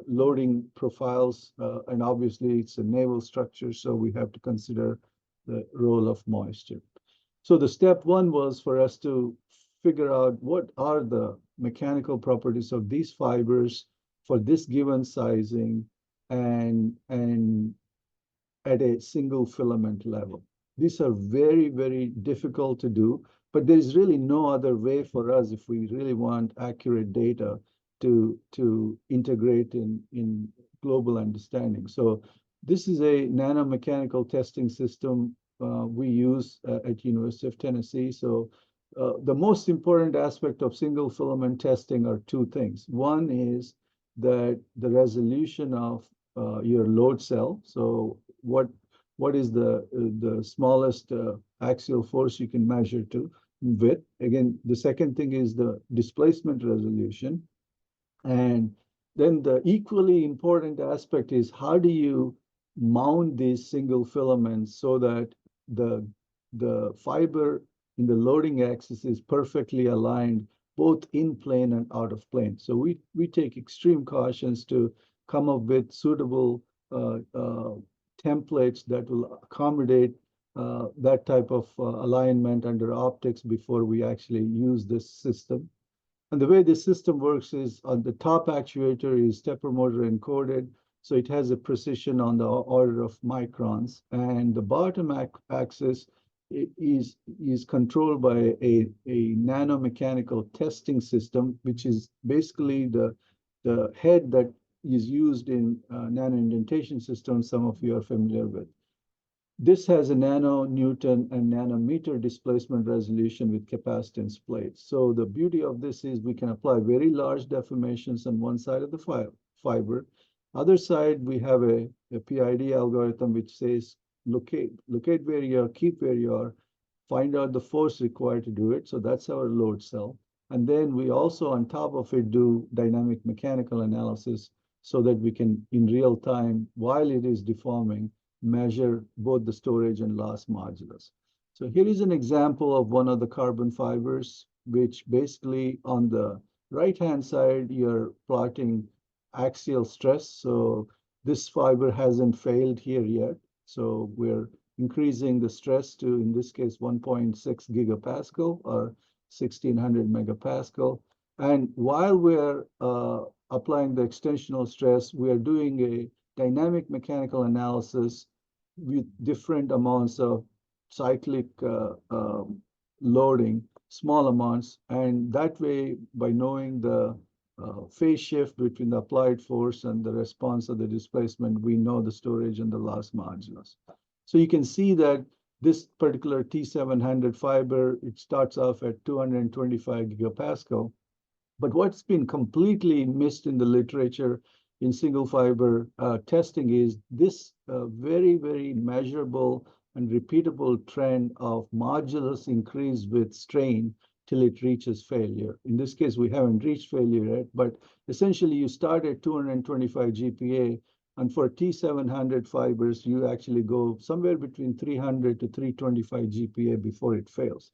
G: loading profiles, and obviously it's a naval structure, so we have to consider the role of moisture. So the step one was for us to figure out what are the mechanical properties of these fibers for this given sizing and at a single filament level. These are very, very difficult to do, but there's really no other way for us if we really want accurate data to integrate in global understanding. So this is a nanomechanical testing system we use at University of Tennessee. So the most important aspect of single filament testing are two things. One is that the resolution of your load cell. So what is the smallest axial force you can measure to with. Again, the second thing is the displacement resolution. And then the equally important aspect is how do you mount these single filaments so that the fiber in the loading axis is perfectly aligned both in plane and out of plane. So we take extreme cautions to come up with suitable templates that will accommodate that type of alignment under optics before we actually use this system. And the way this system works is on the top actuator is stepper motor encoded. So it has a precision on the order of microns. And the bottom axis is controlled by a nanomechanical testing system, which is basically the head that is used in nano indentation systems some of you are familiar with. This has a nanonewton and nanometer displacement resolution with capacitance plates. So the beauty of this is we can apply very large deformations on one side of the fiber. Other side, we have a PID algorithm which says locate where you are, keep where you are, find out the force required to do it. So that's our load cell. And then we also on top of it do dynamic mechanical analysis so that we can in real time, while it is deforming, measure both the storage and loss modulus. So here is an example of one of the carbon fibers, which basically on the right-hand side, you're plotting axial stress. So this fiber hasn't failed here yet. So we're increasing the stress to, in this case, 1.6 gigapascal or 1600 megapascal. And while we're applying the extensional stress, we are doing a dynamic mechanical analysis with different amounts of cyclic loading, small amounts. And that way, by knowing the phase shift between the applied force and the response of the displacement, we know the storage and the loss modulus. So you can see that this particular T700 fiber, it starts off at 225 gigapascal. But what's been completely missed in the literature in single fiber testing is this very, very measurable and repeatable trend of modulus increase with strain till it reaches failure. In this case, we haven't reached failure yet, but essentially you start at 225 GPa, and for T700 fibers, you actually go somewhere between 300 to 325 GPa before it fails.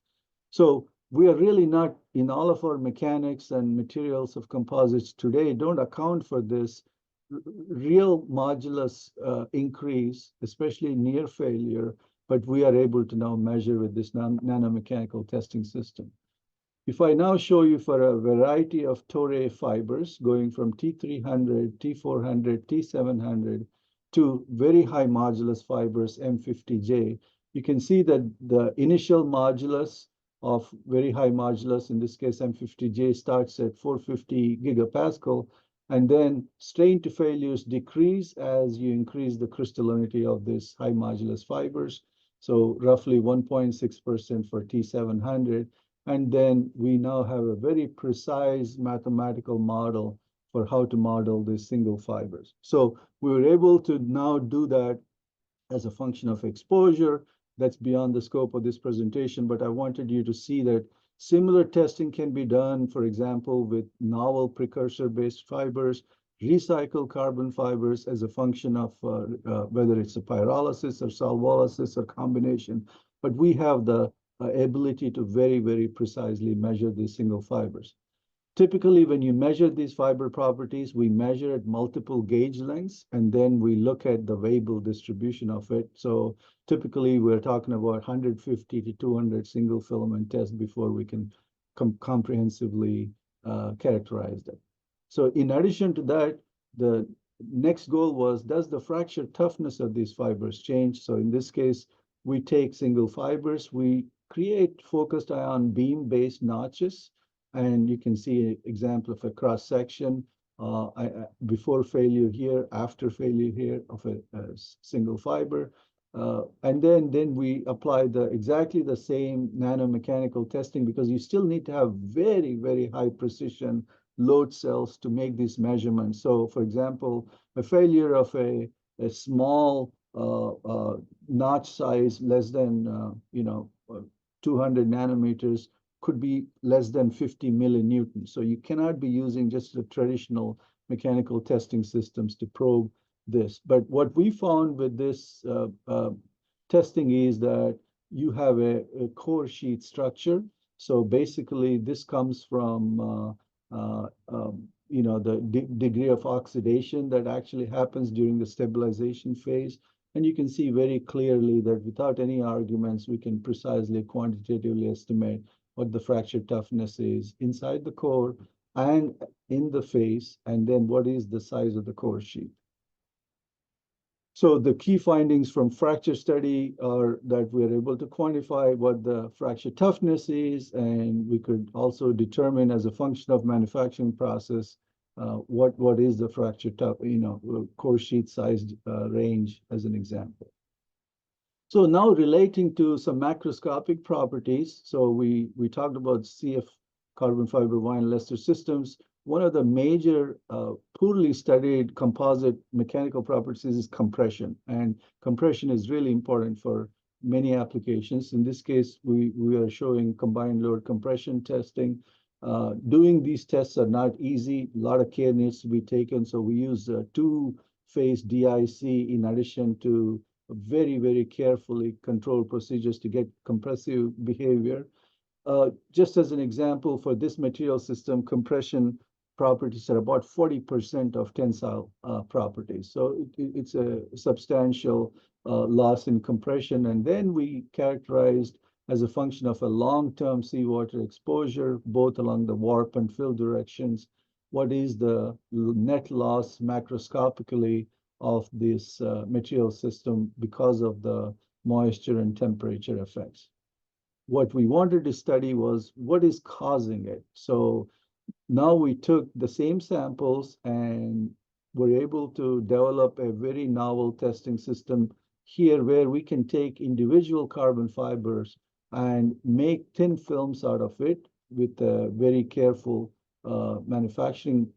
G: So we are really not, in all of our mechanics and materials of composites today, don't account for this real modulus increase, especially near failure, but we are able to now measure with this nanomechanical testing system. If I now show you for a variety of Toray fibers going from T300, T400, T700 to very high modulus fibers, M50J, you can see that the initial modulus of very high modulus, in this case M50J, starts at 450 gigapascal, and then strain to failures decrease as you increase the crystallinity of these high modulus fibers. So roughly 1.6% for T700. And then we now have a very precise mathematical model for how to model these single fibers. So we were able to now do that as a function of exposure. That's beyond the scope of this presentation, but I wanted you to see that similar testing can be done, for example, with novel precursor-based fibers, recycled carbon fibers as a function of whether it's a pyrolysis or solvolysis or combination. But we have the ability to very, very precisely measure these single fibers. Typically, when you measure these fiber properties, we measure at multiple gauge lengths, and then we look at the Weibull distribution of it. So typically, we're talking about 150 to 200 single filament tests before we can comprehensively characterize them. So in addition to that, the next goal was, does the fracture toughness of these fibers change? So in this case, we take single fibers, we create focused ion beam-based notches, and you can see an example of a cross section before failure here, after failure here of a single fiber. And then we apply exactly the same nanomechanical testing, because you still need to have very, very high precision load cells to make these measurements. So for example, a failure of a small notch size less than 200 nanometers could be less than 50 millinewtons. So you cannot be using just the traditional mechanical testing systems to probe this. But what we found with this testing is that you have a core sheet structure. So basically, this comes from the degree of oxidation that actually happens during the stabilization phase. And you can see very clearly that without any arguments, we can precisely quantitatively estimate what the fracture toughness is inside the core and in the face, and then what is the size of the core sheet. So the key findings from fracture study are that we are able to quantify what the fracture toughness is, and we could also determine as a function of manufacturing process, what is the fracture tough, core sheet size range as an example. So now relating to some macroscopic properties. So we talked about CF carbon fiber vinyl ester systems. One of the major poorly studied composite mechanical properties is compression. And compression is really important for many applications. In this case, we are showing combined load compression testing. Doing these tests are not easy. A lot of care needs to be taken. So we use two-phase DIC in addition to very, very carefully controlled procedures to get compressive behavior. Just as an example, for this material system, compression properties are about 40% of tensile properties. So it's a substantial loss in compression. And then we characterized as a function of a long-term seawater exposure, both along the warp and fill directions, what is the net loss macroscopically of this material system because of the moisture and temperature effects. What we wanted to study was what is causing it. So now we took the same samples and were able to develop a very novel testing system here where we can take individual carbon fibers and make thin films out of it with very careful manufacturing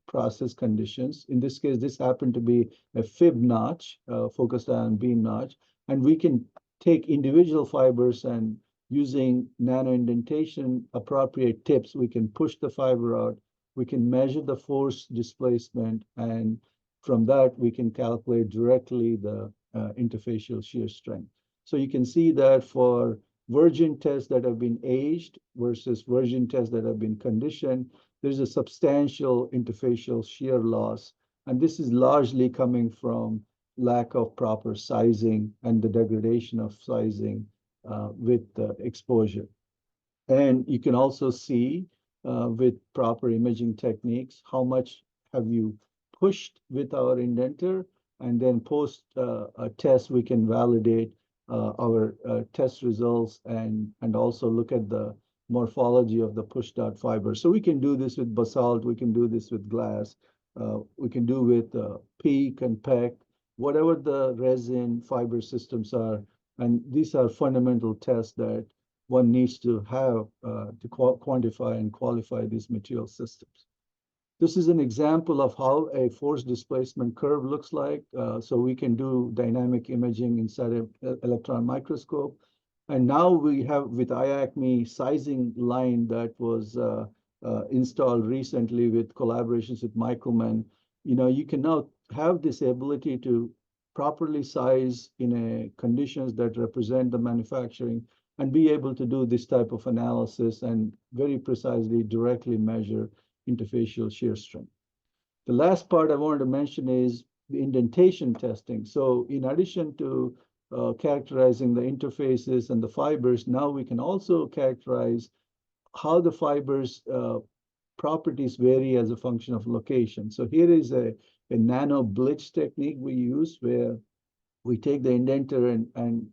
G: process conditions. In this case, this happened to be a fib notch, focused ion beam notch, and we can take individual fibers and using nano indentation appropriate tips, we can push the fiber out, we can measure the force displacement, and from that, we can calculate directly the interfacial shear strength. So you can see that for virgin tests that have been aged versus virgin tests that have been conditioned, there's a substantial interfacial shear loss. And this is largely coming from lack of proper sizing and the degradation of sizing with exposure. And you can also see with proper imaging techniques, how much have you pushed with our indenter, and then post a test, we can validate our test results and also look at the morphology of the pushed out fiber. So we can do this with basalt, we can do this with glass, we can do with PEEK and PEC, whatever the resin fiber systems are. And these are fundamental tests that one needs to have to quantify and qualify these material systems. This is an example of how a force displacement curve looks like. So we can do dynamic imaging inside an electron microscope. And now we have with IACMI sizing line that was installed recently with collaborations with Michelman. You can now have this ability to properly size in conditions that represent the manufacturing and be able to do this type of analysis and very precisely directly measure interfacial shear strength. The last part I wanted to mention is the indentation testing. So in addition to characterizing the interfaces and the fibers, now we can also characterize how the fibers properties vary as a function of location. So here is a nano blitz technique we use where we take the indenter and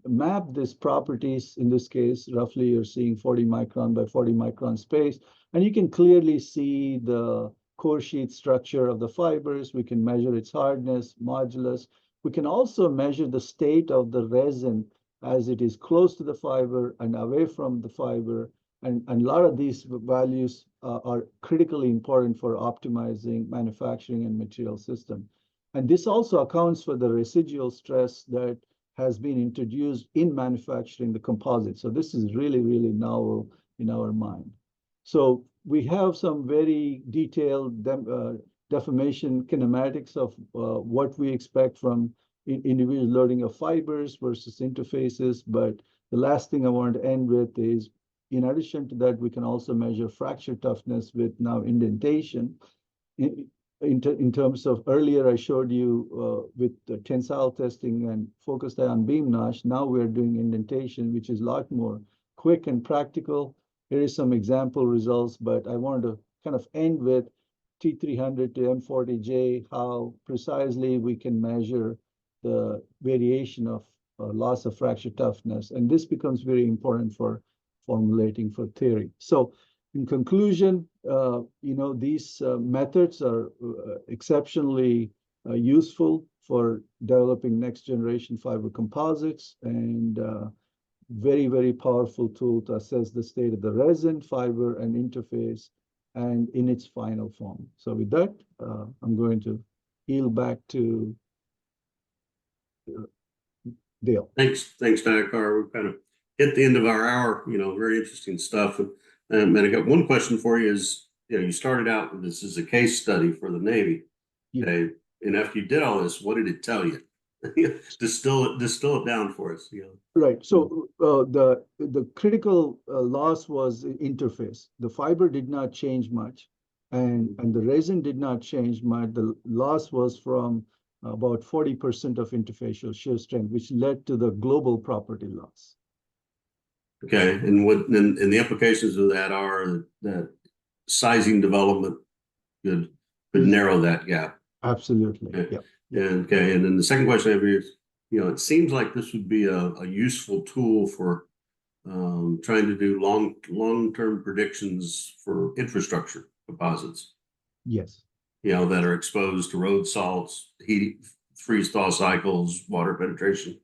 G: map these properties. In this case, roughly you're seeing 40 micron by 40 micron space, and you can clearly see the core sheet structure of the fibers. We can measure its hardness, modulus. We can also measure the state of the resin as it is close to the fiber and away from the fiber. And a lot of these values are critically important for optimizing manufacturing and material system. And this also accounts for the residual stress that has been introduced in manufacturing the composite. So this is really, really novel in our mind. So we have some very detailed deformation kinematics of what we expect from individual loading of fibers versus interfaces. But the last thing I wanted to end with is, in addition to that, we can also measure fracture toughness with now indentation. In terms of earlier, I showed you with the tensile testing and focused ion beam notch. Now we're doing indentation, which is a lot more quick and practical. Here is some example results, but I wanted to kind of end with T300 to M40J, how precisely we can measure the variation of loss of fracture toughness. And this becomes very important for formulating for theory. So in conclusion, these methods are exceptionally useful for developing next generation fiber composites, and very, very powerful tool to assess the state of the resin, fiber, and interface, and in its final form. So with that, I'm going to yield back to Dale.
A: Thanks, Dakar. We're kind of hit the end of our hour. Very interesting stuff. And I got one question for you. Is you started out with this as a case study for the Navy.
G: Yeah.
A: Okay, and after you did all this, what did it tell you? distill it down for us.
G: Right. So the critical loss was interface. The fiber did not change much, and the resin did not change much. The loss was from about 40% of interfacial shear strength, which led to the global property loss.
A: Okay, and the implications of that are that sizing development could narrow that gap.
G: Absolutely.
A: Okay.
G: Yeah.
A: And then the second question I have here is, it seems like this would be a useful tool for trying to do long-term predictions for infrastructure composites.
G: Yes.
A: That are exposed to road salts, heat, freeze-thaw cycles, water penetration,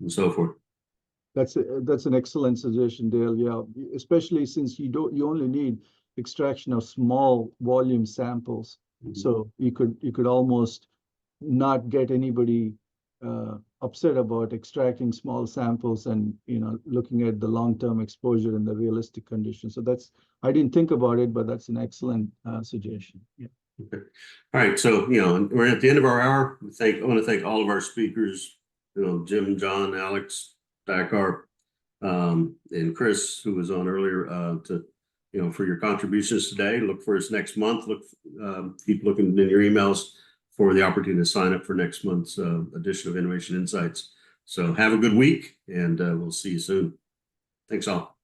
A: and so forth.
G: That's an excellent suggestion, Dale. Yeah, especially since you only need extraction of small volume samples, so you could almost not get anybody upset about extracting small samples and looking at the long-term exposure and the realistic conditions. So I didn't think about it, but that's an excellent suggestion. Yeah.
A: Okay. All right. So we're at the end of our hour. I want to thank all of our speakers. Jim, John, Alex, Dakar, and Chris, who was on earlier, for your contributions today. Look for us next month. Keep looking in your emails for the opportunity to sign up for next month's edition of Innovation Insights. So have a good week, and we'll see you soon. Thanks all.